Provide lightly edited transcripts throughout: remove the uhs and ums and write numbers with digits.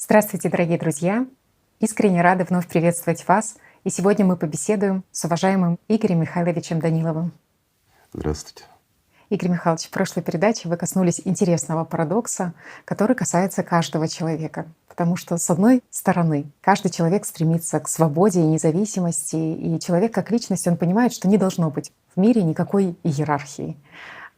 Здравствуйте, дорогие друзья! Искренне рада вновь приветствовать вас. И сегодня мы побеседуем с уважаемым Игорем Михайловичем Даниловым. Здравствуйте. Игорь Михайлович, в прошлой передаче вы коснулись интересного парадокса, который касается каждого человека. Потому что, с одной стороны, каждый человек стремится к свободе и независимости, и человек как личность, он понимает, что не должно быть в мире никакой иерархии.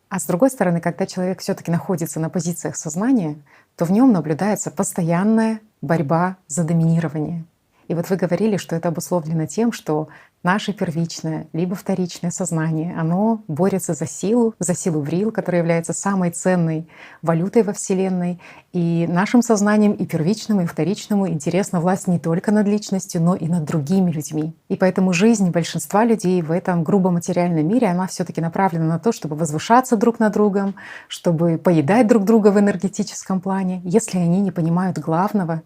А с другой стороны, когда человек все-таки находится на позициях сознания, то в нем наблюдается постоянная борьба за доминирование. И вот вы говорили, что это обусловлено тем, что наше первичное либо вторичное сознание, оно борется за силу Врил, которая является самой ценной валютой во Вселенной. И нашим сознанием, и первичному, и вторичному интересна власть не только над личностью, но и над другими людьми. И поэтому жизнь большинства людей в этом грубо материальном мире, она все таки направлена на то, чтобы возвышаться друг над другом, чтобы поедать друг друга в энергетическом плане, если они не понимают главного,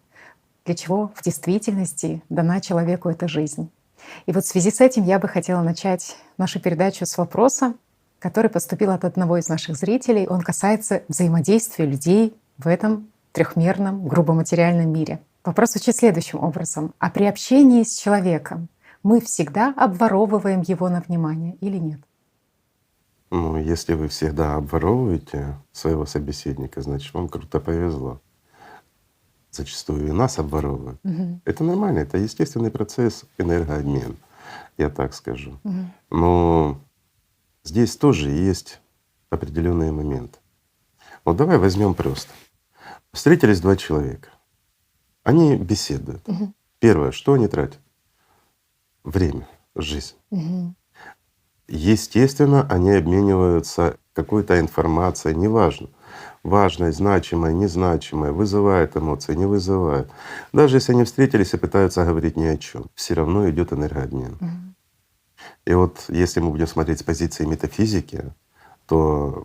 для чего в действительности дана человеку эта жизнь. И вот в связи с этим я бы хотела начать нашу передачу с вопроса, который поступил от одного из наших зрителей. Он касается взаимодействия людей в этом трехмерном, грубо материальном мире. Вопрос звучит следующим образом. А при общении с человеком мы всегда обворовываем его на внимание или нет? Ну, если вы всегда обворовываете своего собеседника, значит, вам круто повезло. Зачастую и нас обворовывают. Мгм. Это нормально, это естественный процесс энергообмена, я так скажу. Мгм. Но здесь тоже есть определенные моменты. Вот давай возьмем просто. Встретились два человека, они беседуют. Мгм. Первое, что они тратят? Время, жизнь. Мгм. Естественно, они обмениваются какой-то информацией, неважно, важной, значимой, незначимой, вызывает эмоции, не вызывает. Даже если они встретились и пытаются говорить ни о чем, все равно идет энергообмен. Мгм. И вот если мы будем смотреть с позиции метафизики, то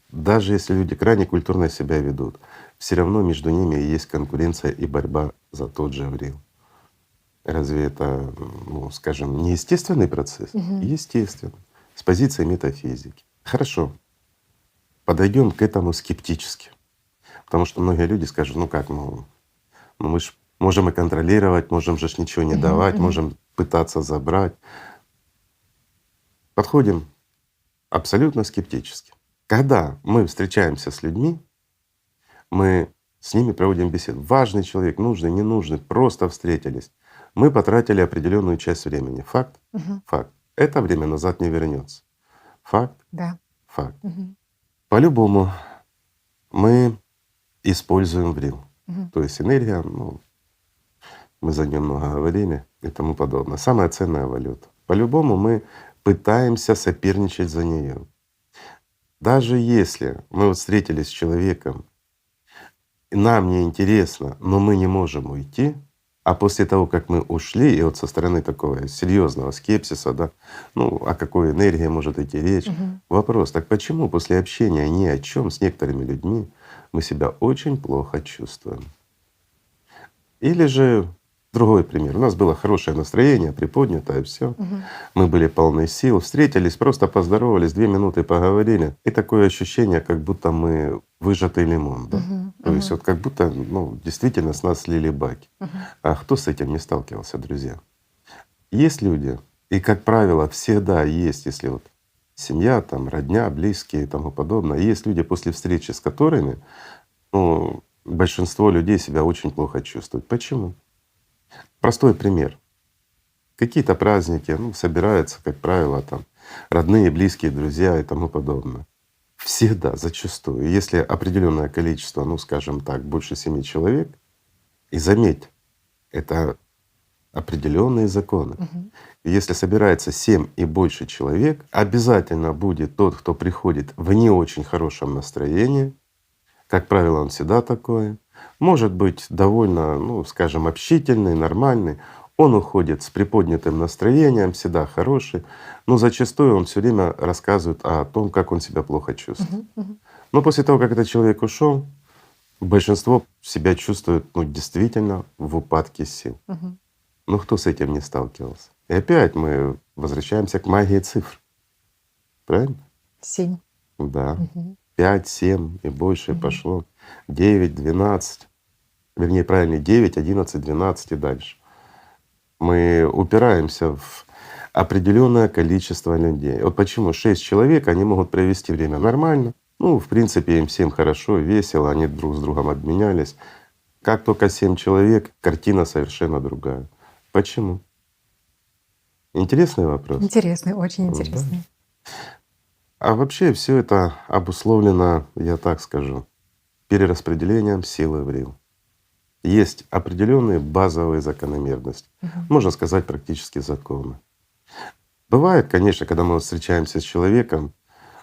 даже если люди крайне культурно себя ведут, все равно между ними есть конкуренция и борьба за тот же Врил. Разве это, ну, скажем, не естественный процесс? Мгм. Естественно, с позиции метафизики. Хорошо, подойдем к этому скептически. Потому что многие люди скажут: ну как, ну мы ж можем и контролировать, можем же ж ничего не Мгм. давать, Мгм. можем пытаться забрать. Подходим абсолютно скептически. Когда мы встречаемся с людьми, мы с ними проводим беседу. Важный человек, нужный, ненужный, просто встретились. Мы потратили определенную часть времени. Факт? Мгм. Факт. Это время назад не вернется. Факт? Да. Факт. Мгм. По-любому мы используем Врил. Мгм. То есть энергия, ну, мы за нее много говорили и тому подобное. Самая ценная валюта. По-любому мы пытаемся соперничать за нее. Даже если мы вот встретились с человеком, и нам неинтересно, но мы не можем уйти, а после того, как мы ушли, и вот со стороны такого серьезного скепсиса, да, ну о какой энергии может идти речь? Мгм. Вопрос: так почему после общения ни о чем с некоторыми людьми мы себя очень плохо чувствуем? Или же другой пример. У нас было хорошее настроение, приподнятое, все. Мгм. Мы были полны сил, встретились, просто поздоровались, 2 минуты поговорили. И такое ощущение, как будто мы выжатый лимон, да? Мгм. То есть Мгм. вот как будто, ну, действительно с нас слили баки. Мгм. А кто с этим не сталкивался, друзья? Есть люди, и, как правило, всегда есть, если вот семья, там, родня, близкие и тому подобное, есть люди, после встречи с которыми, ну, большинство людей себя очень плохо чувствуют. Почему? Простой пример. Какие-то праздники, ну, собираются, как правило, там родные, близкие, друзья и тому подобное. Всегда, зачастую, если определенное количество, ну, скажем так, больше 7 человек, и заметь, это определенные законы. Мгм. И если собирается 7 и больше человек, обязательно будет тот, кто приходит в не очень хорошем настроении. Как правило, он всегда такой. Может быть довольно, ну, скажем, общительный, нормальный. Он уходит с приподнятым настроением, всегда хороший, но зачастую он все время рассказывает о том, как он себя плохо чувствует. Мгм. Мгм. Но после того, как этот человек ушел, большинство себя чувствует, ну, действительно в упадке сил. Мгм. Ну кто с этим не сталкивался? И опять мы возвращаемся к магии цифр. Правильно? 7. Да. Мгм. 5, 7 и больше Мгм. пошло. 9, 12. вернее, правильнее 9, 11, 12 и дальше. Мы упираемся в определенное количество людей. Вот почему 6 человек, они могут провести время нормально. Ну, в принципе, им всем хорошо, весело, они друг с другом обменялись. Как только 7 человек, картина совершенно другая. Почему? Интересный вопрос. Интересный, очень Да. интересный. А вообще все это обусловлено, я так скажу, перераспределением силы в рил. Есть определенные базовые закономерности, можно сказать, практически законы. Бывает, конечно, когда мы вот встречаемся с человеком,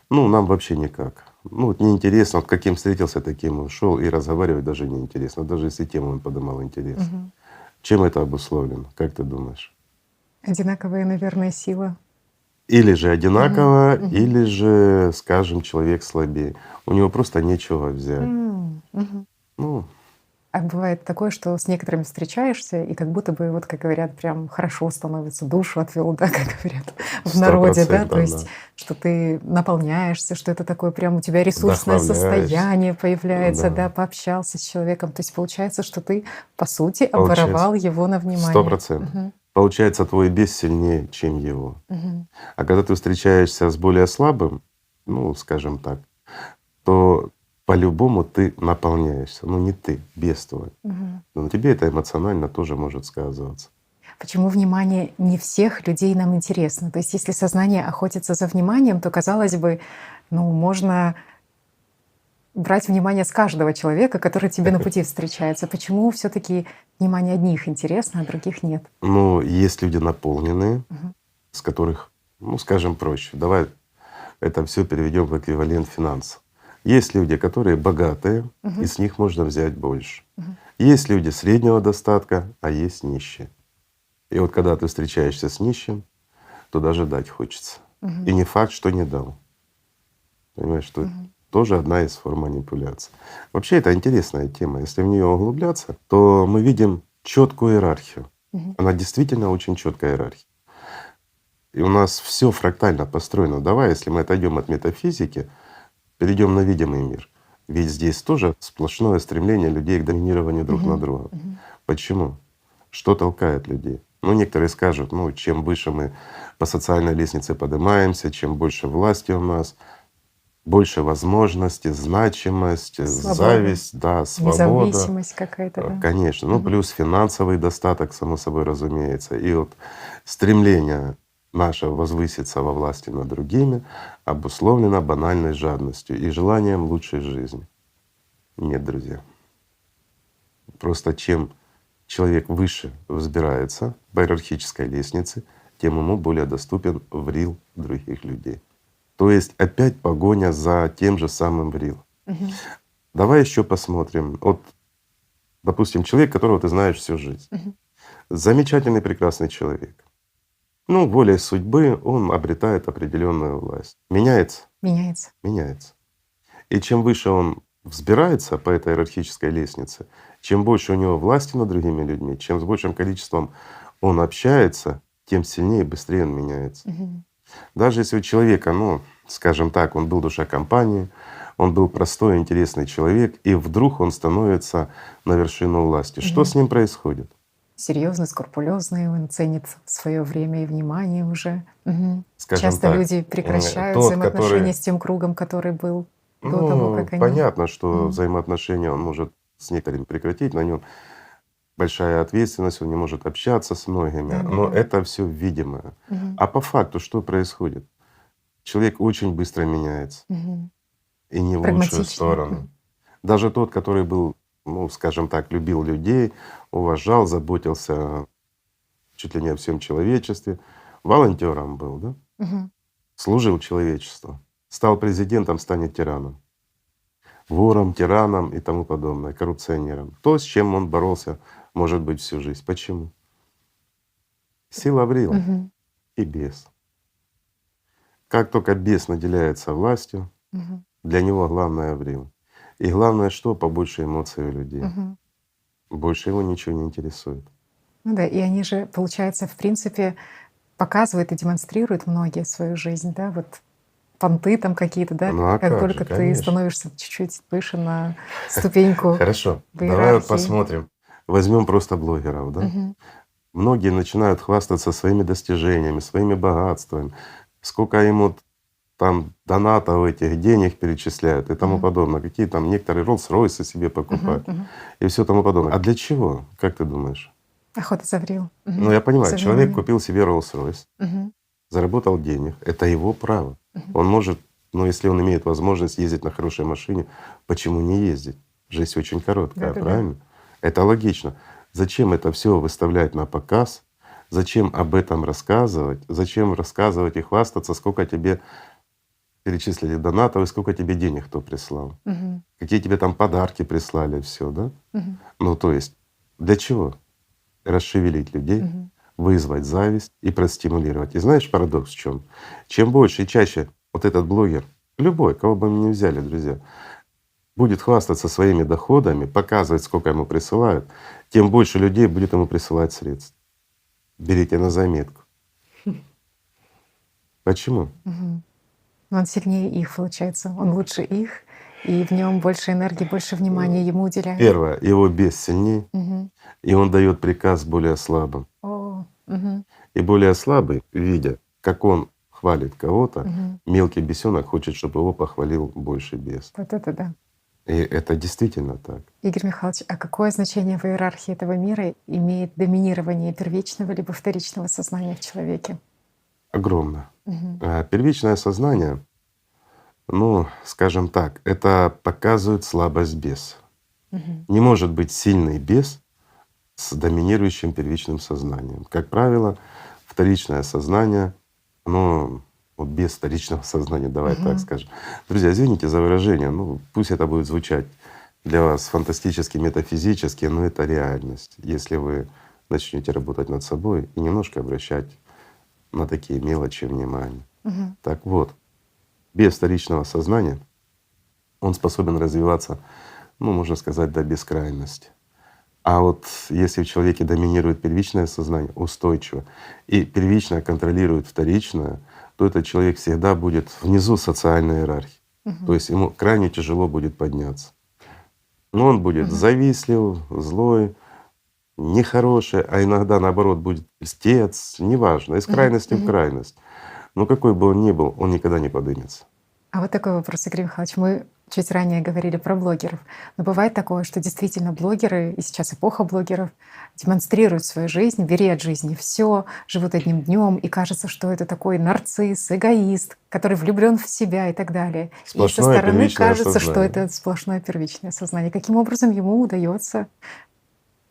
ну, нам вообще никак. Ну, вот неинтересно, вот каким встретился, таким и ушел, и разговаривать даже неинтересно, даже если тему он поднимал интерес. Мгм. Чем это обусловлено? Как ты думаешь? Одинаковая, наверное, сила. Или же Мгм. одинаково, Мгм. или же, скажем, человек слабее. У него просто нечего взять. Мгм. Ну, А бывает такое, что с некоторыми встречаешься, и как будто бы, вот как говорят, прям хорошо становится, душу отвел, да, как говорят в народе, да, то 100%, есть, да. что ты наполняешься, что это такое прям у тебя ресурсное Вдохновляешься. состояние появляется, да, Да. пообщался с человеком. То есть получается, что ты, по сути, Получается. обворовал его на Сто внимание. процентов. Мгм. Получается, твой бес сильнее, чем его. Мгм. А когда ты встречаешься с более слабым, ну, скажем так, то по-любому ты наполняешься. Ну не ты, бес твой. Мгм. Но на тебе это эмоционально тоже может сказываться. Почему внимание не всех людей нам интересно? То есть если сознание охотится за вниманием, то, казалось бы, ну, можно брать внимание с каждого человека, который тебе на пути встречается. Почему все таки внимание одних интересно, а других нет? Ну, есть люди наполненные, Мгм. с которых, ну, скажем проще, давай это все переведем в эквивалент финансов. Есть люди, которые богатые, и Мгм. с них можно взять больше. Мгм. Есть люди среднего достатка, а есть нищие. И вот когда ты встречаешься с нищим, то даже дать хочется. И Мгм. не факт, что не дал. Понимаешь, что это Мгм. тоже одна из форм манипуляции. Вообще это интересная тема. Если в нее углубляться, то мы видим четкую иерархию. Мгм. Она действительно очень четкая иерархия. И у нас все фрактально построено. Давай, если мы отойдем от метафизики, перейдем на видимый мир. Ведь здесь тоже сплошное стремление людей к доминированию друг над Мгм. другом. Мгм. Почему? Что толкает людей? Ну, некоторые скажут, ну, чем выше мы по социальной лестнице поднимаемся, чем больше власти у нас, больше возможностей, значимость, Свобода, зависть, да, свобода. независимость какая-то, да. Конечно. Ну, Мгм. плюс финансовый достаток, само собой разумеется. И вот стремление наше возвыситься во власти над другими обусловлено банальной жадностью и желанием лучшей жизни. Нет, друзья. Просто чем человек выше взбирается по иерархической лестнице, тем ему более доступен врил других людей. То есть опять погоня за тем же самым врил. Мгм. Давай еще посмотрим. Вот, допустим, человек, которого ты знаешь всю жизнь. Мгм. Замечательный, прекрасный человек. Ну, волей судьбы он обретает определенную власть. Меняется? Меняется. Меняется. И чем выше он взбирается по этой иерархической лестнице, чем больше у него власти над другими людьми, чем с большим количеством он общается, тем сильнее и быстрее он меняется. Мгм. Даже если у человека, ну, скажем так, он был душа компании, он был простой, интересный человек, и вдруг он становится на вершину власти. Что Мгм. с ним происходит? Серьёзный, скрупулезный, он ценит свое время и внимание уже. Мгм. Скажем Часто так, люди прекращают тот, взаимоотношения который… с тем кругом, который был до того, Ну, как они… понятно, что Мгм. взаимоотношения он может с некоторыми прекратить, на нем большая ответственность, он не может общаться с многими, но Да-да-да. это все видимое. Мгм. А по факту что происходит? Человек очень быстро меняется, Мгм. и не в лучшую Прагматичнее. сторону. Мгм. Даже тот, который был, ну, скажем так, любил людей, уважал, заботился чуть ли не о всем человечестве, волонтером был, да? Мгм. Служил человечеству, стал президентом, станет тираном, вором, тираном и тому подобное, коррупционером. То, с чем он боролся, может быть, всю жизнь. Почему? Сила врила Мгм. и бес. Как только бес наделяется властью, Мгм. для него главное врил. И главное что? Побольше эмоций у людей. Мгм. Больше его ничего не интересует. Ну да, и они же, получается, в принципе, показывают и демонстрируют многие свою жизнь, да, вот понты там какие-то, да? Ну а Как как же, только ты конечно. становишься чуть-чуть выше на ступеньку Хорошо, в давай вот иерархии. посмотрим. Возьмем просто блогеров, да? Мгм. Многие начинают хвастаться своими достижениями, своими богатствами, сколько им вот там донатов этих, денег перечисляют и тому Мгм. подобное, какие там некоторые Роллс-Ройсы себе Мгм. покупают Мгм. и все тому подобное. А для чего, как ты думаешь? Охота за врил. Ну Мгм. я понимаю, За человек вниманием. купил себе Роллс-Ройс, Мгм. заработал денег, это его право. Мгм. Он может, ну если он имеет возможность ездить на хорошей машине, почему не ездить? Жизнь очень короткая, Да-да-да. правильно? Это логично. Зачем это все выставлять на показ? Зачем об этом рассказывать? Зачем рассказывать и хвастаться, сколько тебе перечислили донатов и сколько тебе денег кто прислал? Мгм. Какие тебе там подарки прислали, все, да? Мгм. Ну то есть для чего? Расшевелить людей, Мгм. вызвать зависть и простимулировать. И знаешь парадокс в чем? Чем больше и чаще вот этот блогер, любой, кого бы мы ни взяли, друзья, будет хвастаться своими доходами, показывать, сколько ему присылают, тем больше людей будет ему присылать средств. Берите на заметку. Почему? Мгм. Но он сильнее их, получается. Он лучше их, и в нем больше энергии, больше внимания ему уделяют. Первое, его бес сильнее, Мгм. и он дает приказ более слабым. О. Мгм. И более слабый, видя, как он хвалит кого-то, Мгм. мелкий бесенок хочет, чтобы его похвалил больше бес. Вот это да. И это действительно так. Игорь Михайлович, а какое значение в иерархии этого мира имеет доминирование первичного либо вторичного сознания в человеке? Огромно. Мгм. Первичное сознание, ну, скажем так, это показывает слабость беса. Мгм. Не может быть сильный бес с доминирующим первичным сознанием. Как правило, вторичное сознание, оно вот без вторичного сознания, давай так Мгм. скажем. Друзья, извините за выражение, ну пусть это будет звучать для вас фантастически, метафизически, но это реальность. Если вы начнете работать над собой и немножко обращать на такие мелочи внимание. Мгм. Так вот, без вторичного сознания он способен развиваться, ну, можно сказать, до бескрайности. А вот если в человеке доминирует первичное сознание устойчиво и первичное контролирует вторичное, то этот человек всегда будет внизу социальной иерархии. То Мгм. есть ему крайне тяжело будет подняться. Но он будет Мгм. завистлив, злой, нехороший, а иногда наоборот будет льстец, неважно, из Мгм. крайности в Мгм. крайность. Но какой бы он ни был, он никогда не поднимется. А вот такой вопрос, Игорь Михайлович. Мы чуть ранее говорили про блогеров. Но бывает такое, что действительно блогеры, и сейчас эпоха блогеров, демонстрируют свою жизнь, бери от жизни все, живут одним днем, и кажется, что это такой нарцисс, эгоист, который влюблен в себя и так далее. И со Сплошное стороны первичное кажется, что сознание. это сплошное первичное сознание. Каким образом ему удается,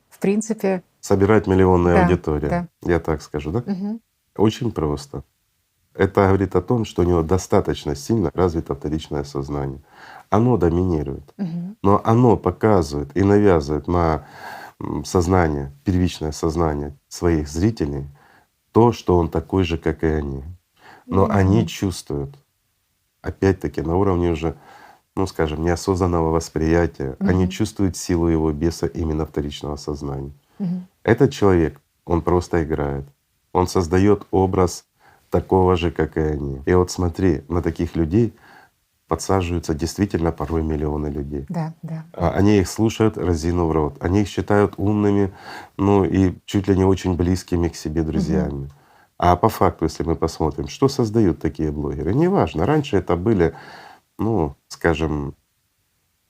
в принципе, Собирать миллионную да, аудиторию, да. я так скажу, да? Мгм. Очень просто. Это говорит о том, что у него достаточно сильно развито вторичное сознание. Оно доминирует, Мгм. но оно показывает и навязывает на сознание, первичное сознание своих зрителей то, что он такой же, как и они. Но они Мгм. чувствуют, опять-таки на уровне уже, ну скажем, неосознанного восприятия, они Мгм. чувствуют силу его беса именно вторичного сознания. Мгм. Этот человек, он просто играет, он создает образ такого же, как и они. И вот смотри, на таких людей подсаживаются действительно порой миллионы людей. Да, да. Они их слушают, разинув рот, они их считают умными, ну и чуть ли не очень близкими к себе Мгм. друзьями. А по факту, если мы посмотрим, что создают такие блогеры, неважно, раньше это были, ну, скажем,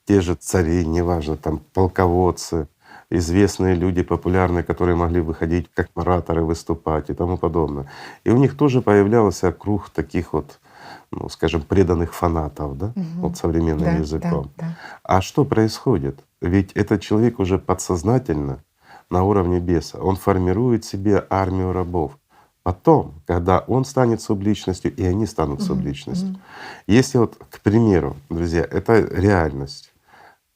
те же цари, неважно, там полководцы, известные люди, популярные, которые могли выходить как ораторы, выступать и тому подобное. И у них тоже появлялся круг таких вот, ну, скажем, преданных фанатов, да, вот Мгм. современным Да, да, языком. да. А что происходит? Ведь этот человек уже подсознательно на уровне беса, он формирует себе армию рабов. Потом, когда он станет субличностью, и они станут Мгм. субличностью. Мгм. Если вот, к примеру, друзья, это реальность,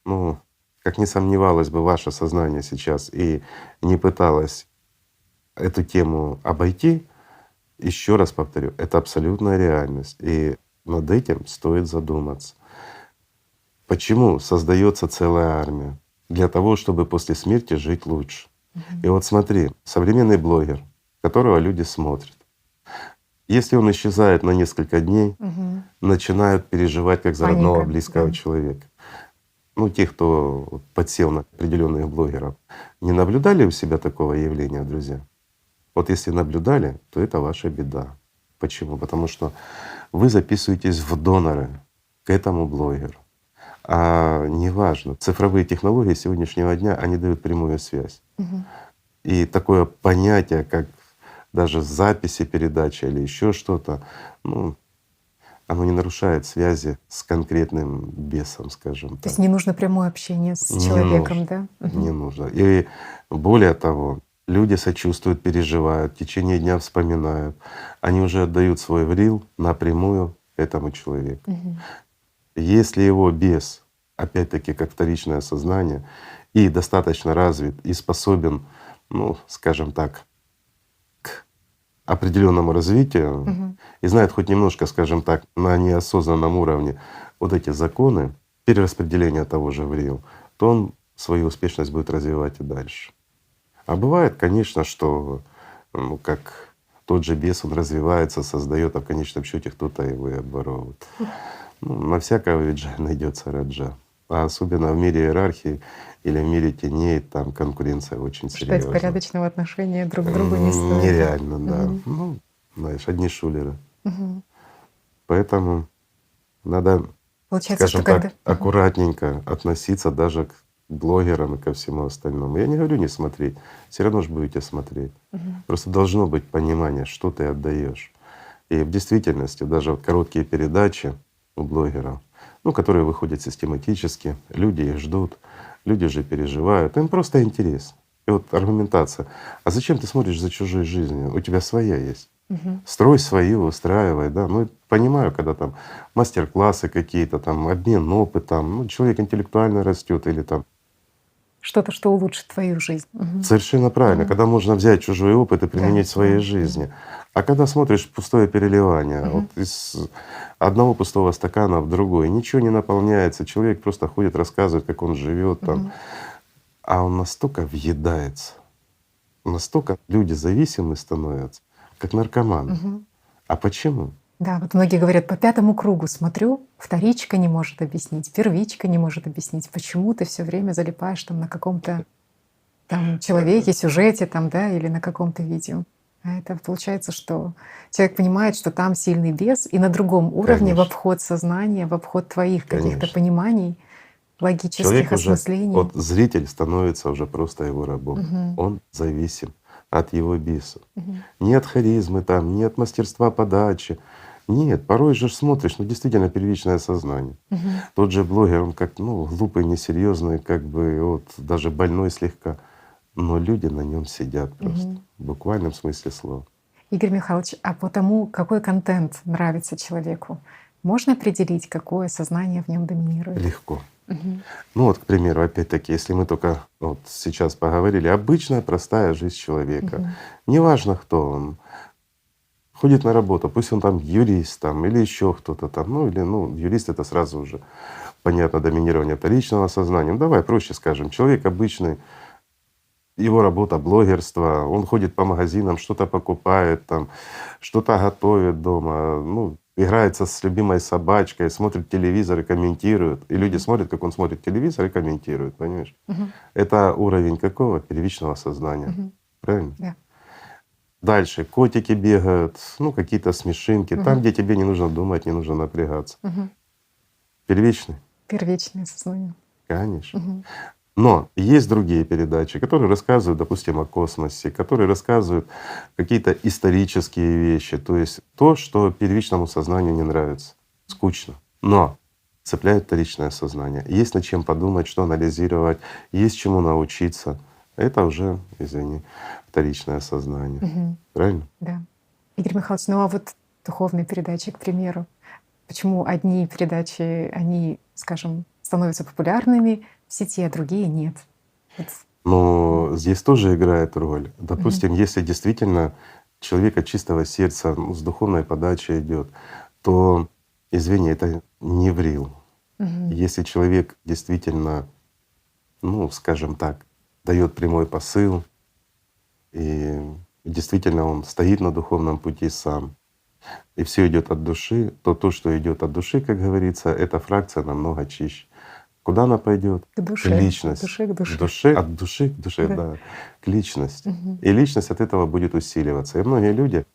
ну, как не сомневалось бы ваше сознание сейчас и не пыталось эту тему обойти, еще раз повторю, это абсолютная реальность. И над этим стоит задуматься. Почему создается целая армия? Для того, чтобы после смерти жить лучше. И Мгм. вот смотри, современный блогер, которого люди смотрят, Если он исчезает на несколько дней, Мгм. начинают переживать как за родного Паника, близкого да. человека. Ну, те, кто вот подсел на определенных блогеров, не наблюдали у себя такого явления, друзья? Вот если наблюдали, то это ваша беда. Почему? Потому что вы записываетесь в доноры к этому блогеру. А неважно, цифровые технологии сегодняшнего дня, они дают прямую связь. Мгм. И такое понятие, как даже записи передачи или еще что-то, ну, оно не нарушает связи с конкретным бесом, скажем То есть так. не нужно прямое общение с Не человеком, нужно, да? не Мгм. нужно. И более того, люди сочувствуют, переживают, в течение дня вспоминают. Они уже отдают свой врил напрямую этому человеку. Мгм. Если его бес, опять-таки как вторичное сознание, и достаточно развит, и способен, ну, скажем так, к определенному развитию, Мгм. и знает хоть немножко, скажем так, на неосознанном уровне вот эти законы перераспределения того же врил, то он свою успешность будет развивать и дальше. А бывает, конечно, что ну, как тот же бес, он развивается, создает, а в конечном счете кто-то его и обворовывает. Ну, на всякого ведь найдется раджа. А особенно в мире иерархии или в мире теней, там конкуренция очень Ждать серьезная. порядочного отношения друг к другу не стоит, да? Нереально, да. Мгм. Ну, знаешь, одни шулеры. Мгм. Поэтому надо, Получается, что скажем так, когда Мгм. аккуратненько относиться даже к блогерам и ко всему остальному. Я не говорю не смотреть, все равно же будете смотреть. Мгм. Просто должно быть понимание, что ты отдаешь. И в действительности даже вот короткие передачи у блогеров, ну, которые выходят систематически, люди их ждут, люди же переживают, им просто интересно. И вот аргументация: а зачем ты смотришь за чужой жизнью? У тебя своя есть. Мгм. Строй свою, устраивай, да. Ну, понимаю, когда там мастер-классы какие-то, там обмен опытом, ну, человек интеллектуально растет или там. Что-то, что улучшит твою жизнь. Мгм. Совершенно правильно, Мгм. когда можно взять чужой опыт и Да, применить в своей да. Мгм. жизни. А когда смотришь пустое переливание, вот Мгм. из одного пустого стакана в другой, ничего не наполняется, человек просто ходит, рассказывает, как он живет там, Мгм. а он настолько въедается, настолько люди зависимы становятся, как наркоманы. Мгм. А почему? Да, вот многие говорят, по пятому кругу смотрю, вторичка не может объяснить, первичка не может объяснить, почему ты все время залипаешь там на каком-то там человеке, сюжете там, да, или на каком-то видео. А это получается, что человек понимает, что там сильный бес, и на другом уровне в Конечно, обход сознания, в обход твоих каких-то конечно. пониманий, Человек логических уже, осмыслений. вот зритель становится уже просто его рабом. Мгм. Он зависим от его бесов. Мгм. Не от харизмы там, не от мастерства подачи. Нет, порой же смотришь, ну действительно первичное сознание. Мгм. Тот же блогер, он как, ну, глупый, несерьезный, как бы вот даже больной слегка, но люди на нем сидят просто, Мгм. в буквальном смысле слова. Игорь Михайлович, а по тому, какой контент нравится человеку, можно определить, какое сознание в нем доминирует? Легко. Мгм. Ну вот, к примеру, опять-таки, если мы только вот сейчас поговорили, обычная простая жизнь человека, Мгм. неважно кто он, ходит на работу, пусть он там юрист там или еще кто-то там, ну или ну юрист это сразу уже понятно доминирование вторичного сознания. Ну давай проще скажем, человек обычный, его работа блогерство, он ходит по магазинам, что-то покупает там, что-то готовит дома, ну играется с любимой собачкой, смотрит телевизор и комментирует. И люди Мгм. смотрят, как он смотрит телевизор и комментирует, понимаешь? Мгм. Это уровень какого? Первичного сознания. Мгм. Правильно? Да. Дальше котики бегают, ну какие-то смешинки, там, Мгм. где тебе не нужно думать, не нужно напрягаться. Мгм. Первичный? Первичное сознание. Конечно. Мгм. Но есть другие передачи, которые рассказывают, допустим, о космосе, которые рассказывают какие-то исторические вещи, то есть то, что первичному сознанию не нравится, скучно. Но цепляет вторичное сознание. Есть над чем подумать, что анализировать, есть чему научиться. Это уже, извини, вторичное сознание. Мгм. Правильно? Да. Игорь Михайлович, ну а вот духовные передачи, к примеру, почему одни передачи, они, скажем, становятся популярными в сети, а другие нет? Вот. Но здесь тоже играет роль. Мгм. Допустим, если действительно человек от чистого сердца, ну, с духовной подачей идет, то, извини, это не врил. Мгм. Если человек действительно, ну, скажем так, дает прямой посыл, и действительно он стоит на духовном пути сам, и все идет от души, то, что идет от души, как говорится, эта фракция намного чище. Куда она пойдет? К К душе, от личности. души к К душе. душе, от души к душе, Да. да, к личности. Мгм. И личность от этого будет усиливаться. И многие люди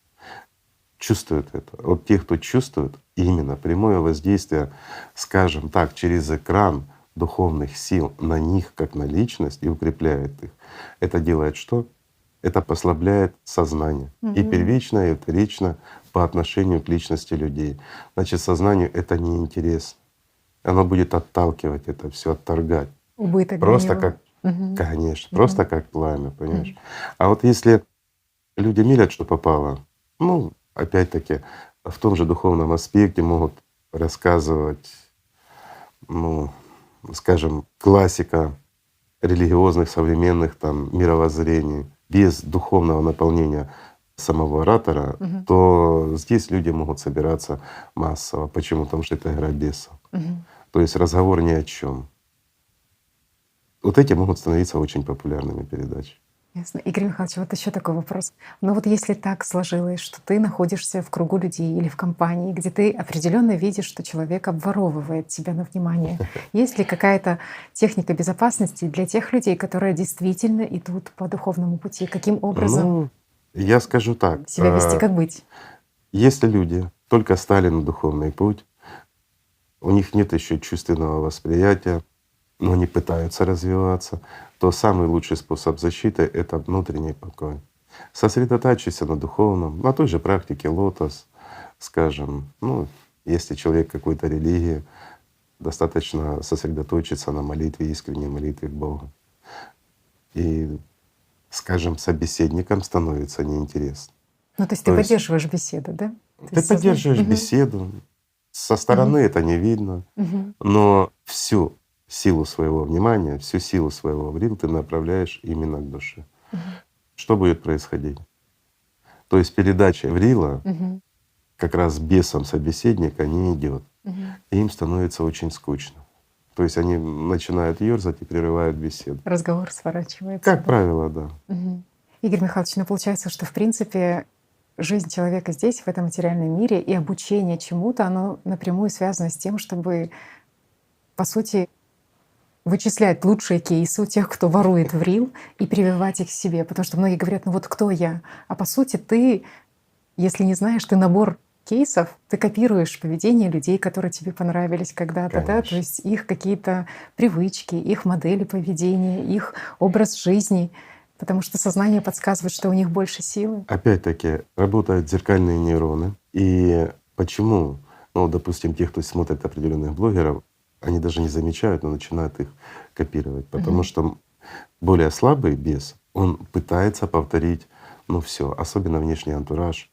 чувствуют это. Вот те, кто чувствует именно прямое воздействие, скажем так, через экран духовных сил на них, как на личность, и укрепляет их. Это делает что? Это послабляет сознание. И Мгм. первично, и вторично по отношению к личности людей. Значит, сознанию это неинтересно. Оно будет отталкивать это все, отторгать. Убыток для Просто него. как, Мгм. конечно, просто Мгм. как пламя, понимаешь? Мгм. А вот если люди мирят, что попало, ну, опять-таки, в том же духовном аспекте могут рассказывать, ну, скажем, классика религиозных, современных там мировоззрений, без духовного наполнения самого оратора, Мгм. то здесь люди могут собираться массово. Почему? Потому что это игра бесов. Мгм. То есть разговор ни о чем. Вот эти могут становиться очень популярными передачи. Ясно. Игорь Михайлович, вот еще такой вопрос. Ну вот если так сложилось, что ты находишься в кругу людей или в компании, где ты определенно видишь, что человек обворовывает тебя на внимание, есть ли какая-то техника безопасности для тех людей, которые действительно идут по духовному пути? Каким образом Ну, я скажу так, себя вести, как быть? если люди только стали на духовный путь, у них нет еще чувственного восприятия, но они пытаются развиваться, то самый лучший способ защиты — это внутренний покой. Сосредотачивайся на духовном, на той же практике лотос, скажем. Ну, если человек какой-то религии, достаточно сосредоточиться на молитве, искренней молитве к Богу. И, скажем, собеседникам становится неинтересно. Ну то есть ты То есть поддерживаешь беседу, да? То ты есть сознание. поддерживаешь Мгм. беседу, со Мгм. стороны это не видно, Мгм. но всю силу своего внимания, всю силу своего врил ты направляешь именно к душе. Мгм. Что будет происходить? То есть передача врила Мгм. как раз бесам собеседника не идет, Мгм. и им становится очень скучно. То есть они начинают ерзать и прерывают беседу. Разговор сворачивается, Как да? правило, да. Мгм. Игорь Михайлович, ну получается, что в принципе жизнь человека здесь, в этом материальном мире, и обучение чему-то, оно напрямую связано с тем, чтобы, по сути, вычислять лучшие кейсы у тех, кто ворует в рил, и прививать их себе. Потому что многие говорят, ну вот кто я? А по сути ты, если не знаешь, ты набор кейсов, ты копируешь поведение людей, которые тебе понравились когда-то, да, то Конечно. есть их какие-то привычки, их модели поведения, их образ жизни, потому что сознание подсказывает, что у них больше силы. Опять-таки работают зеркальные нейроны. И почему, ну, допустим, те, кто смотрит определенных блогеров, они даже не замечают, но начинают их копировать. Потому Мгм. что более слабый бес, он пытается повторить, ну все, особенно внешний антураж,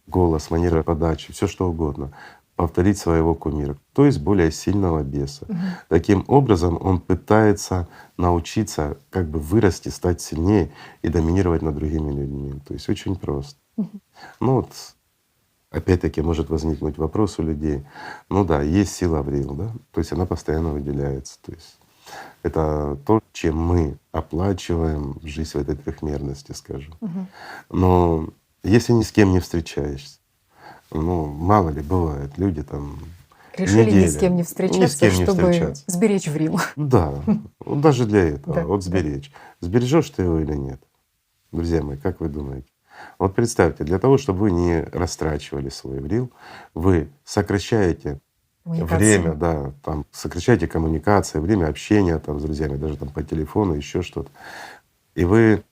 голос, манера подачи, все что угодно, повторить своего кумира, то есть более сильного беса. Мгм. Таким образом он пытается научиться как бы вырасти, стать сильнее и доминировать над другими людьми. То есть очень просто. Мгм. Ну вот опять-таки может возникнуть вопрос у людей. Ну да, есть сила Аврил, да, то есть она постоянно выделяется. То есть это то, чем мы оплачиваем жизнь в этой трехмерности, скажем. Мгм. Но если ни с кем не встречаешься, ну, мало ли, бывает, люди там Решили ни с неделя, кем не ни с встречаться, кем не чтобы встречаться. сберечь врил. Да, вот даже для этого, Да, вот да. сберечь. Сбережешь ты его или нет? Друзья мои, как вы думаете? Вот представьте, для того, чтобы вы не растрачивали свой врил, вы сокращаете время, Коммуникации. да, там сокращаете коммуникации, время общения там с друзьями, даже там по телефону, еще что-то. И вы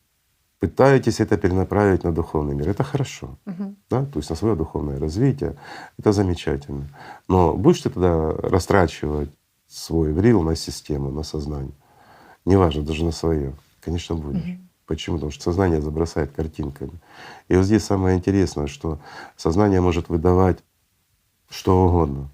пытаетесь это перенаправить на духовный мир. Это хорошо, Мгм. да, то есть на свое духовное развитие. Это замечательно. Но будешь ты тогда растрачивать свой врил на систему, на сознание, неважно, даже на свое, конечно, будешь. Мгм. Почему? Потому что сознание забросает картинками. И вот здесь самое интересное, что сознание может выдавать что угодно.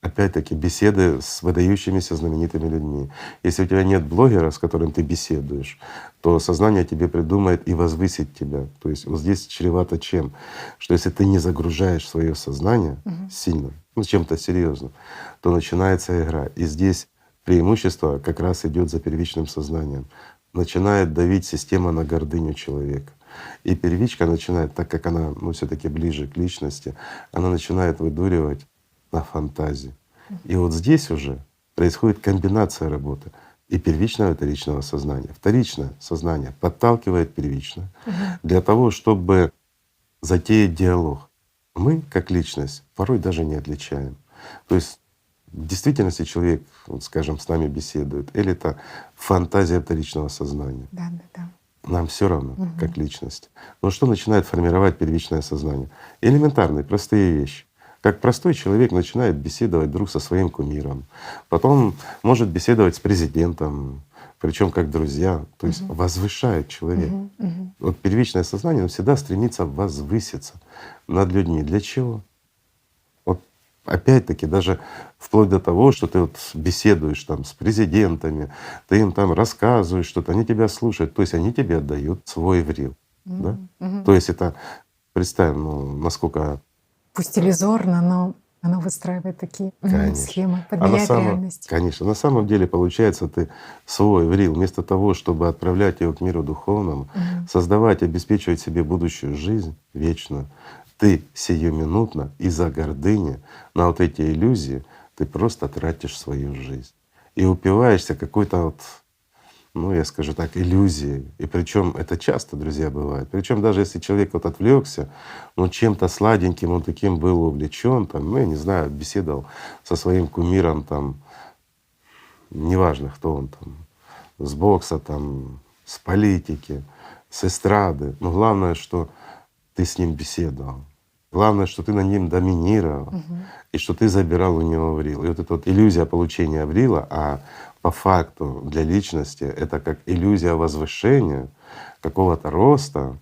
Опять-таки беседы с выдающимися знаменитыми людьми. Если у тебя нет блогера, с которым ты беседуешь, то сознание тебе придумает и возвысит тебя. То есть вот здесь чревато чем? Что если ты не загружаешь свое сознание Мгм. сильно, ну чем-то серьезным, то начинается игра. И здесь преимущество как раз идет за первичным сознанием. Начинает давить система на гордыню человека. И первичка начинает, так как она все-таки ближе к личности, она начинает выдуривать на фантазии. И вот здесь уже происходит комбинация работы и первичного, и вторичного сознания. Вторичное сознание подталкивает первичное для того, чтобы затеять диалог. Мы, как личность, порой даже не отличаем. То есть в действительности человек, вот скажем, с нами беседует, или это фантазия вторичного сознания. Да, да, да. Нам все равно, как личность. Но что начинает формировать первичное сознание? Элементарные, простые вещи. Как простой человек начинает беседовать вдруг со своим кумиром, потом может беседовать с президентом, причем как друзья, то есть возвышает человека. Вот первичное сознание, оно всегда стремится возвыситься над людьми. Для чего? Вот опять-таки даже вплоть до того, что ты вот беседуешь там с президентами, ты им там рассказываешь что-то, они тебя слушают, то есть они тебе отдают свой врил. Да? То есть это, представим, насколько… Пусть иллюзорно, но оно выстраивает такие Конечно. схемы, А подменяет реальность. конечно, на самом деле получается, ты свой врил, вместо того, чтобы отправлять его к миру духовному, создавать, обеспечивать себе будущую жизнь вечную, ты сиюминутно из-за гордыни на вот эти иллюзии ты просто тратишь свою жизнь и упиваешься какой-то вот, я скажу так, иллюзией. И причем это часто, друзья, бывает. Причем даже если человек вот отвлекся, чем-то сладеньким он таким был увлечен, там, я не знаю, беседовал со своим кумиром, там, неважно, кто он там, с бокса, там, с политики, с эстрады. Но главное, что ты с ним беседовал. Главное, что ты на ним доминировал, и что ты забирал у него врил. И вот эта вот иллюзия получения врила, а по факту для личности это как иллюзия возвышения, какого-то роста,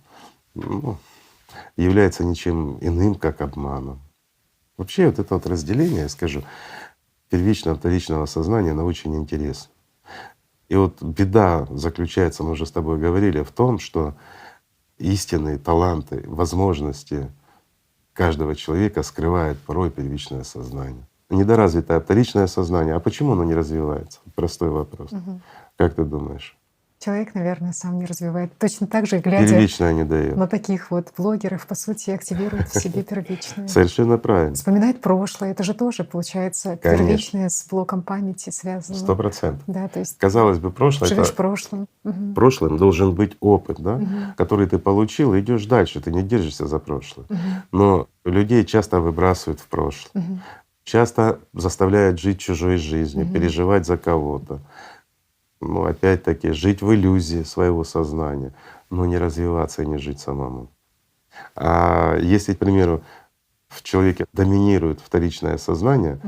является ничем иным, как обманом. Вообще вот это вот разделение, я скажу, первичного, вторичного сознания, оно очень интересно. И вот беда заключается, мы уже с тобой говорили, в том, что истинные таланты, возможности каждого человека скрывает порой первичное сознание. Недоразвитое вторичное сознание. А почему оно не развивается? Простой вопрос. Как ты думаешь? Человек, наверное, сам не развивает. Точно так же, глядя Первичное не дает. на таких вот блогеров, по сути, активирует в себе первичное. Совершенно правильно. Вспоминает прошлое. Это же тоже, получается, Конечно. первичное с блоком памяти связано. 100%. Да, то есть Казалось бы, прошлое живешь это прошлым. прошлым должен быть опыт, да, который ты получил, и идешь дальше, ты не держишься за прошлое. Но людей часто выбрасывают в прошлое, часто заставляют жить чужой жизнью, переживать за кого-то. Опять-таки, жить в иллюзии своего сознания, но не развиваться и не жить самому. А если, к примеру, в человеке доминирует вторичное сознание,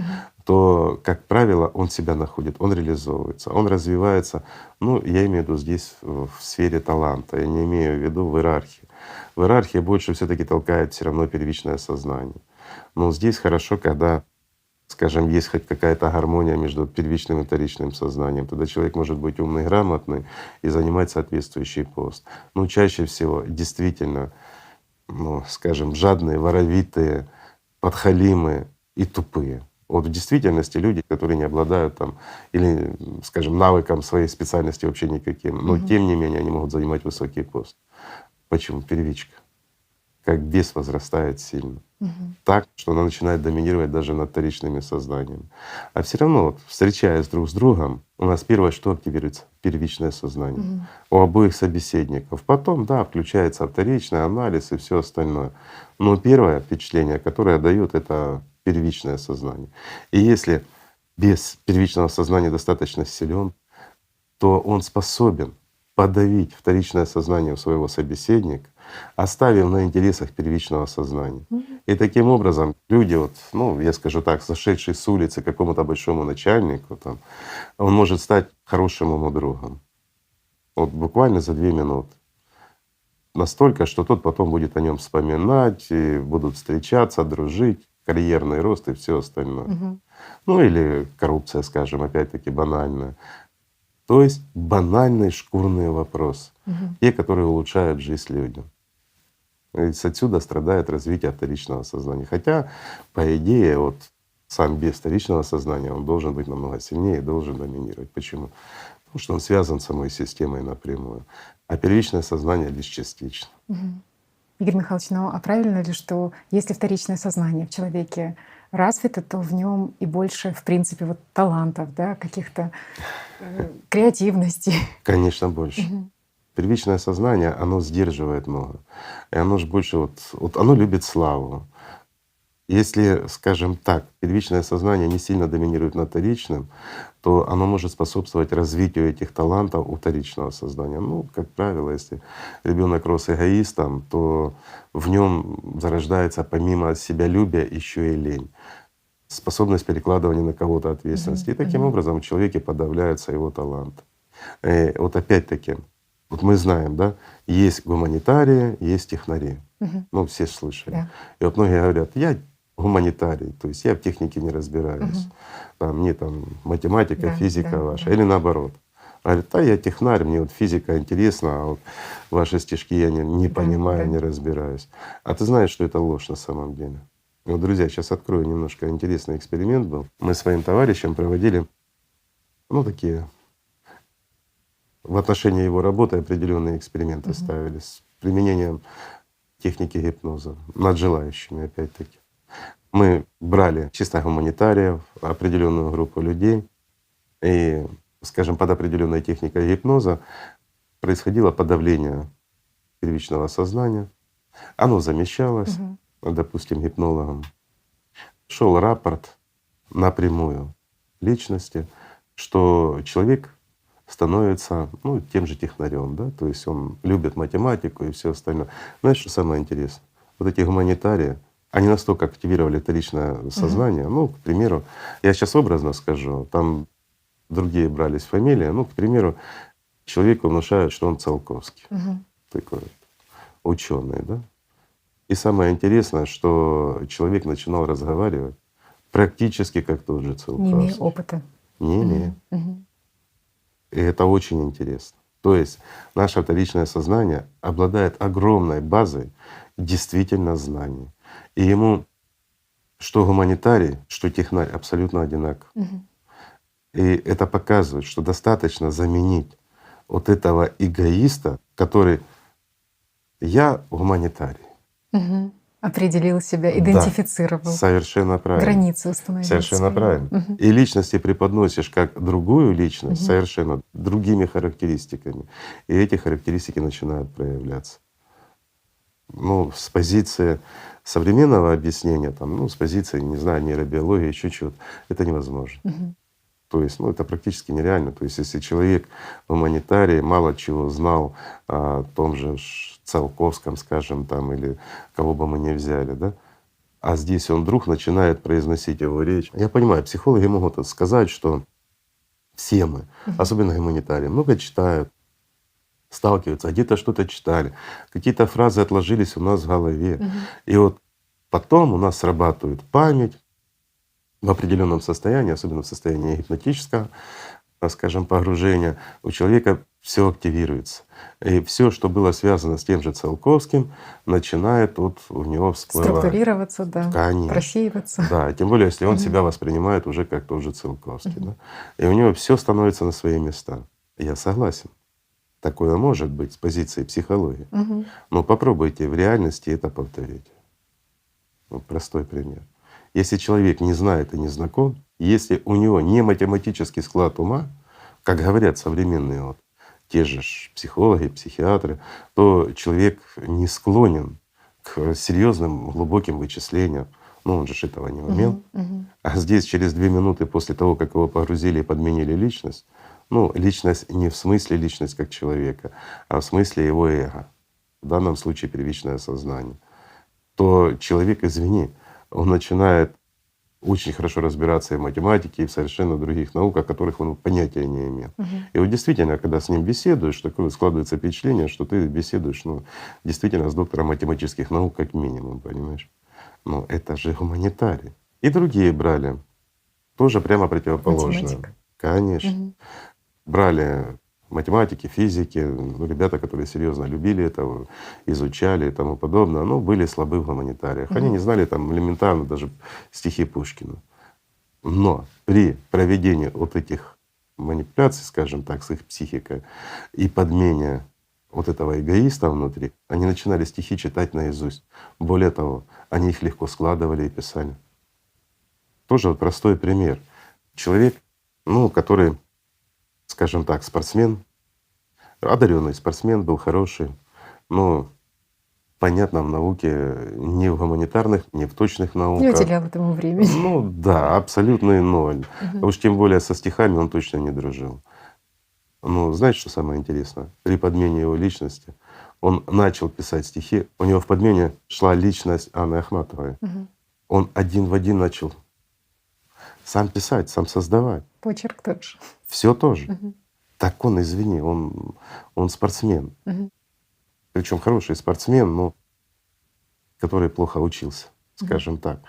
то, как правило, он себя находит, он реализовывается, он развивается. Я имею в виду здесь в сфере таланта, я не имею в виду в иерархии. В иерархии больше все-таки толкает все равно первичное сознание. Но здесь хорошо, когда, скажем, есть хоть какая-то гармония между первичным и вторичным сознанием. Тогда человек может быть умный, грамотный и занимать соответствующий пост. Чаще всего действительно, скажем, жадные, воровитые, подхалимы и тупые. Вот в действительности люди, которые не обладают там или, скажем, навыком своей специальности вообще никаким, но тем не менее они могут занимать высокий пост. Почему? Первичка. Как бес возрастает сильно. Так, что она начинает доминировать даже над вторичными сознаниями. А все равно, вот, встречаясь друг с другом, у нас первое, что активируется? Первичное сознание у обоих собеседников. Потом, да, включается вторичный анализ и все остальное. Но первое впечатление, которое дает, это первичное сознание. И если без первичного сознания достаточно силен, то он способен подавить вторичное сознание у своего собеседника, оставив на интересах первичного сознания. И таким образом люди, я скажу так, сошедший с улицы к какому-то большому начальнику, он может стать хорошим ему другом. Вот буквально за 2 минуты. Настолько, что тот потом будет о нем вспоминать, и будут встречаться, дружить, карьерный рост и все остальное. Или коррупция, скажем, опять-таки банальная. То есть банальные шкурные вопросы, те, которые улучшают жизнь людям. И отсюда страдает развитие вторичного сознания. Хотя, по идее, сам без вторичного сознания он должен быть намного сильнее и должен доминировать. Почему? Потому что он связан с самой системой напрямую. а первичное сознание лишь частично. Мгм. Игорь Михайлович, ну а правильно ли, что если вторичное сознание в человеке развито, то в нем и больше, в принципе, вот талантов, да, каких-то креативности? Конечно, больше. Мгм. Первичное сознание, оно сдерживает много. И оно же больше вот оно любит славу. Если, скажем так, первичное сознание не сильно доминирует над вторичным, то оно может способствовать развитию этих талантов у вторичного сознания. Ну, как правило, если ребенок рос эгоистом, то в нем зарождается помимо себялюбия еще и лень, способность перекладывания на кого-то ответственности. Мгм. И таким Мгм. образом у человека подавляются его таланты. Вот опять-таки, вот мы знаем, да, есть гуманитарии, есть технари. Мгм. Ну, все ж слышали. Да. И вот многие говорят: я гуманитарий, то есть я в технике не разбираюсь, Мгм. там, мне там математика, Да, физика да, ваша, да. или наоборот. Говорит: да, я технарь, мне вот физика интересна, а вот ваши стишки я не Да, понимаю, да. не разбираюсь. А ты знаешь, что это ложь на самом деле? И вот, друзья, сейчас открою немножко интересный эксперимент был. Мы с своим товарищем проводили, ну, такие в отношении его работы определенные эксперименты Мгм. ставили с применением техники гипноза над желающими опять-таки. Мы брали чисто гуманитариев, определенную группу людей, и, скажем, под определенной техникой гипноза происходило подавление первичного сознания. Оно замещалось, Мгм. допустим, гипнологом. Шел рапорт напрямую личности, что человек становится, ну, тем же технарем, да, то есть он любит математику и все остальное. Знаешь, что самое интересное? Вот эти гуманитарии, они настолько активировали вторичное Мгм. сознание, ну, к примеру, я сейчас образно скажу, там другие брались фамилии, ну, к примеру, человеку внушают, что он Циолковский, Мгм. такой ученый, да. И самое интересное, что человек начинал разговаривать практически как тот же Не имея Циолковский, опыта. не имея. Мгм. Мгм. И это очень интересно. То есть наше вторичное сознание обладает огромной базой действительно знаний. И ему что гуманитарий, что технарь абсолютно одинаков. Мгм. И это показывает, что достаточно заменить вот этого эгоиста, который я гуманитарий. Мгм. Определил себя, Да, идентифицировал, совершенно правильно. границы установил Совершенно свои. правильно. Мгм. И личности преподносишь как другую личность, Мгм. совершенно другими характеристиками. И эти характеристики начинают проявляться. Ну, с позиции современного объяснения, там, ну, с позиции, не знаю, нейробиологии, еще чего-то, это невозможно. Мгм. То есть, ну, это практически нереально. То есть, если человек гуманитарий, мало чего знал о том же Циолковском, скажем, там, или кого бы мы ни взяли, да, а здесь он вдруг начинает произносить его речь. Я понимаю, психологи могут сказать, что все мы, Мгм. особенно гуманитарии, много читают, сталкиваются, а где-то что-то читали, какие-то фразы отложились у нас в голове. Мгм. И вот потом у нас срабатывает память в определенном состоянии, особенно в состоянии гипнотического, скажем, погружения, у человека все активируется. И все, что было связано с тем же Циолковским, начинает вот у него всплывать. Структурироваться, да, Конечно. просеиваться. Да, тем более, если он Мгм. себя воспринимает уже как тот же Циолковский, Мгм. да. И у него все становится на свои места. Я согласен. Такое может быть с позиции психологии. Мгм. Но попробуйте в реальности это повторить. Вот простой пример. Если человек не знает и не знаком, если у него не математический склад ума, как говорят современные вот те же психологи, психиатры, то человек не склонен к серьезным глубоким вычислениям. Ну, он же этого не умел. Мгм. Мгм. А здесь через 2 минуты после того, как его погрузили и подменили личность, ну, личность не в смысле личность как человека, а в смысле его эго, в данном случае первичное сознание, то человек, извини, он начинает очень хорошо разбираться и в математике, и в совершенно других науках, о которых он понятия не имел. Мгм. И вот действительно, когда с ним беседуешь, такое складывается впечатление, что ты беседуешь, ну, действительно с доктором математических наук как минимум, понимаешь? Ну, это же гуманитарий. И другие брали тоже прямо противоположное. Математика. Конечно. Мгм. Брали математики, физики, ну, ребята, которые серьезно любили это, изучали и тому подобное, но были слабы в гуманитариях. Они Мгм. не знали там элементарно даже стихи Пушкина. Но при проведении вот этих манипуляций, скажем так, с их психикой и подмене вот этого эгоиста внутри, они начинали стихи читать наизусть. Более того, они их легко складывали и писали. Тоже вот простой пример. Человек, ну, который, скажем так, спортсмен, одаренный спортсмен, был хороший, но понятно в науке, не в гуманитарных, не в точных Не науках. уделял этому времени. Ну да, абсолютный ноль. А уж тем более со стихами он точно не дружил. Но знаете, что самое интересное? При подмене его личности он начал писать стихи, у него в подмене шла личность Анны Ахматовой. Мгм. Он один в один начал сам писать, сам создавать. Почерк тот же. Все тоже. Мгм. Так он, извини, он спортсмен. Мгм. Причем хороший спортсмен, но который плохо учился, Мгм. скажем так.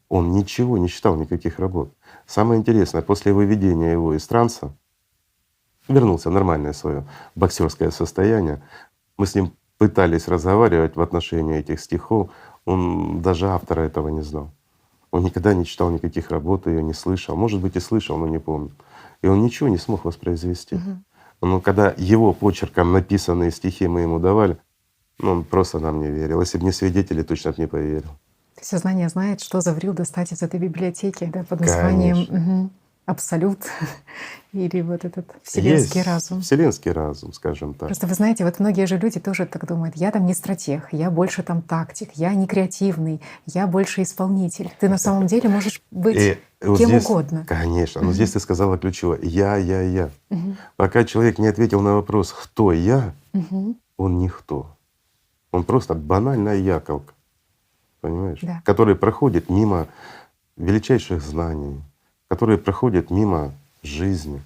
Он ничего не читал, никаких работ. Самое интересное, после выведения его из транса вернулся в нормальное свое боксерское состояние. Мы с ним пытались разговаривать в отношении этих стихов. Он даже автора этого не знал. Он никогда не читал никаких работ, ее не слышал. Может быть, и слышал, но не помню. И он ничего не смог воспроизвести. Мгм. Но когда его почерком написанные стихи мы ему давали, ну, он просто нам не верил. Если бы не свидетели, точно бы не поверил. То есть сознание знает, что за врил достать из этой библиотеки, да, под названием Конечно. Абсолют или вот этот вселенский Есть разум. вселенский разум, скажем так. Просто вы знаете, вот многие же люди тоже так думают: я там не стратег, я больше там тактик, я не креативный, я больше исполнитель. Ты на самом деле можешь быть И вот кем здесь, угодно. конечно, но здесь ты сказала ключевое: я. Мгм. Пока человек не ответил на вопрос «кто я?», Мгм. он никто. Он просто банальная яковка, понимаешь, Да. который проходит мимо величайших знаний, который проходит мимо жизни,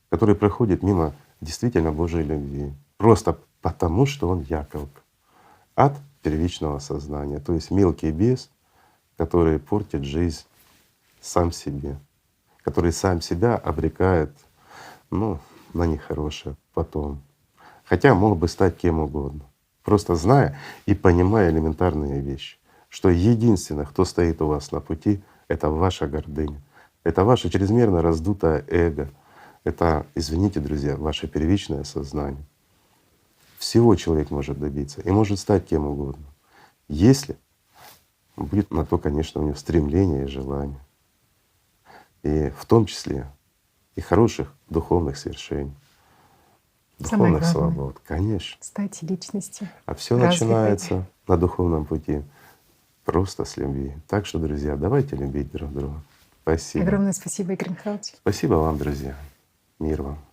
который проходит мимо действительно Божьей любви. Просто потому, что он яковка от первичного сознания, то есть мелкий бес, который портит жизнь сам себе, который сам себя обрекает, ну, на нехорошее потом. Хотя мог бы стать кем угодно, просто зная и понимая элементарные вещи, что единственное, кто стоит у вас на пути, это ваша гордыня, это ваше чрезмерно раздутое эго, это, извините, друзья, ваше первичное сознание. Всего человек может добиться и может стать кем угодно, если будет на то, конечно, у него стремление и желание. И в том числе и хороших духовных свершений, Самое духовных главное свобод, конечно. — стать личностью А все развитой. начинается на духовном пути просто с любви. Так что, друзья, давайте любить друг друга. Спасибо. Огромное спасибо, Игорь Михайлович. Спасибо вам, друзья. Мир вам.